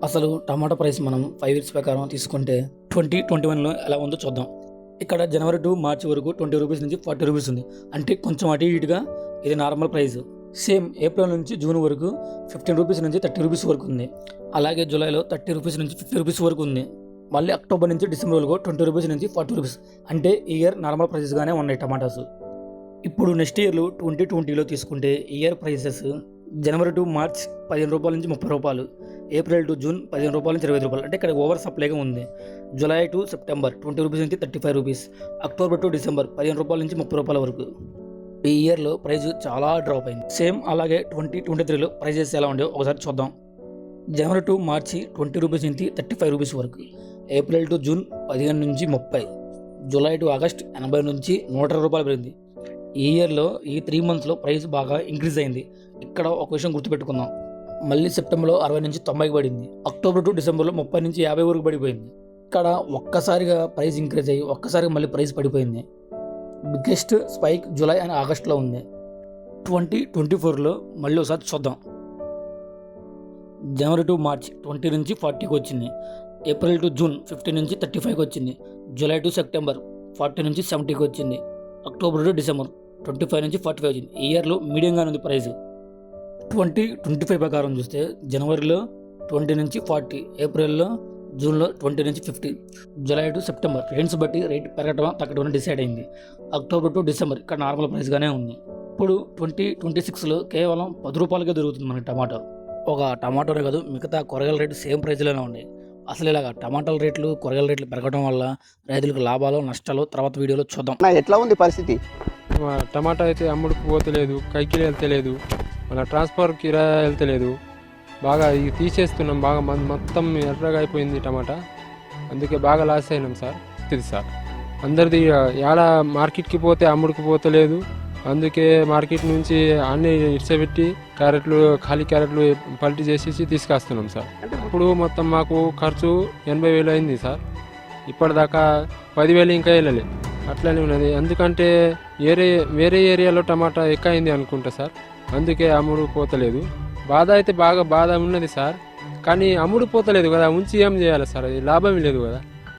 అసలు టమాటా ప్రైస్ మనం 5 ఇయర్స్ ప్రకారం తీసుకుంటే 2021లో ఎలా ఉందో చూద్దాం. ఇక్కడ జనవరి టు మార్చి వరకు 20 రూపీస్ నుంచి 40 రూపీస్ ఉంది. అంటే కొంచెం అటు ఇటుగా ఇది నార్మల్ ప్రైస్. సేమ్ ఏప్రిల్ నుంచి జూన్ వరకు 15 రూపీస్ నుంచి 30 రూపీస్ వరకు ఉంది. అలాగే జూలైలో 30 రూపీస్ నుంచి 50 రూపీస్ వరకు ఉంది. మళ్ళీ అక్టోబర్ నుంచి డిసెంబర్ వరకు 20 రూపీస్ నుంచి 40 రూపీస్. అంటే ఈ ఇయర్ నార్మల్ ప్రైసెస్గానే ఉన్నాయి టమాటాస్. ఇప్పుడు నెక్స్ట్ ఇయర్లో 2020లో తీసుకుంటే year prices January to March 15 రూపాయల నుంచి 30 రూపాయలు, ఏప్రిల్ టు జూన్ 15 రూపాయల నుంచి 25 రూపాయలు. అంటే ఇక్కడ ఓవర్ సప్లైగా ఉంది. జూలై టు సెప్టెంబర్ 20 రూపీస్ నుంచి 35 రూపీస్, అక్టోబర్ టు డిసెంబర్ 15 రూపాయల నుంచి 30 రూపాయల వరకు. ఈ ఇయర్లో ప్రైస్ చాలా డ్రాప్ అయింది. సేమ్ అలాగే 2023లో ప్రైజెస్ ఎలా ఉండేవో ఒకసారి చూద్దాం. జనవరి టు మార్చి 20 రూపీస్ నుంచి 35 రూపీస్ వరకు, ఏప్రిల్ టు జూన్ 15 నుంచి 30, జూలై టు ఆగస్ట్ 80 నుంచి 120 రూపాయలు పెరిగింది. ఈ ఇయర్లో ఈ 3 మంత్స్లో ప్రైస్ బాగా ఇంక్రీజ్ అయింది. ఇక్కడ ఒక విషయం గుర్తుపెట్టుకుందాం. మళ్ళీ సెప్టెంబర్లో 60 నుంచి 90కి పడింది. అక్టోబర్ టు డిసెంబర్లో 30 నుంచి 50 వరకు పడిపోయింది. ఇక్కడ ఒక్కసారిగా ప్రైస్ ఇంక్రీజ్ అయ్యి ఒక్కసారిగా మళ్ళీ ప్రైస్ పడిపోయింది. బిగ్గెస్ట్ స్పైక్ జూలై అండ్ ఆగస్ట్లో ఉంది. 2024లో మళ్ళీ ఒకసారి చూద్దాం. జనవరి టు మార్చ్ 20 నుంచి 40కి వచ్చింది, ఏప్రిల్ టు జూన్ 50 నుంచి 35కి వచ్చింది, జూలై టు సెప్టెంబర్ 40 నుంచి 70కి వచ్చింది, అక్టోబర్ టు డిసెంబర్ 25 నుంచి 45 వచ్చింది. ఈ ఇయర్లో మీడియంగా ఉంది ప్రైస్. 2025 ప్రకారం చూస్తే జనవరిలో 20 నుంచి 40, ఏప్రిల్లో జూన్లో 20 నుంచి 50, జూలై టు సెప్టెంబర్ రేట్స్ బట్టి రేట్ పెరగటం తగ్గడం డిసైడ్ అయింది. అక్టోబర్ టు డిసెంబర్ ఇక్కడ నార్మల్ ప్రైస్గానే ఉంది. ఇప్పుడు 2026లో కేవలం 10 రూపాయలకే దొరుకుతుంది మనకి టమాటో. ఒక టమాటోనే కాదు, మిగతా కూరగాయల రేటు సేమ్ ప్రైస్లోనే ఉన్నాయి. అసలు ఇలాగ టమాటాల రేట్లు కూరగాయల రేట్లు పెరగడం వల్ల రైతులకు లాభాలు నష్టాలు తర్వాత వీడియోలో చూద్దాం. ఎట్లా ఉంది పరిస్థితి? టమాటా అయితే అమ్ముడుకు పోతలేదు, కైకిలి వెళ్తలేదు, మన ట్రాన్స్ఫర్ కిరాయి వెళ్తలేదు. బాగా ఇది తీసేస్తున్నాం, బాగా మొత్తం ఎర్రగా అయిపోయింది టమాటా. అందుకే బాగా లాస్ అయినాం సార్. ఇది సార్ అందరిది ఏడ మార్కెట్కి పోతే అమ్ముడుకు పోతలేదు. అందుకే మార్కెట్ నుంచి అన్ని ఇడ్చబెట్టి క్యారెట్లు ఖాళీ క్యారెట్లు పల్టీ చేసేసి తీసుకొస్తున్నాం సార్. ఇప్పుడు మొత్తం మాకు ఖర్చు 80,000 అయింది సార్. ఇప్పటిదాకా 10,000 ఇంకా వెళ్ళలే, అట్లనే ఉన్నది. ఎందుకంటే వేరే ఏరియాలో టమాటా ఎక్కువ అయింది అనుకుంటా సార్. అందుకే అమ్ముడు పోతలేదు. బాధ అయితే బాగా బాధ ఉన్నది సార్, కానీ అమ్ముడు పోతలేదు కదా, ఉంచి ఏం చేయాలి సార్? అది లాభం లేదు కదా.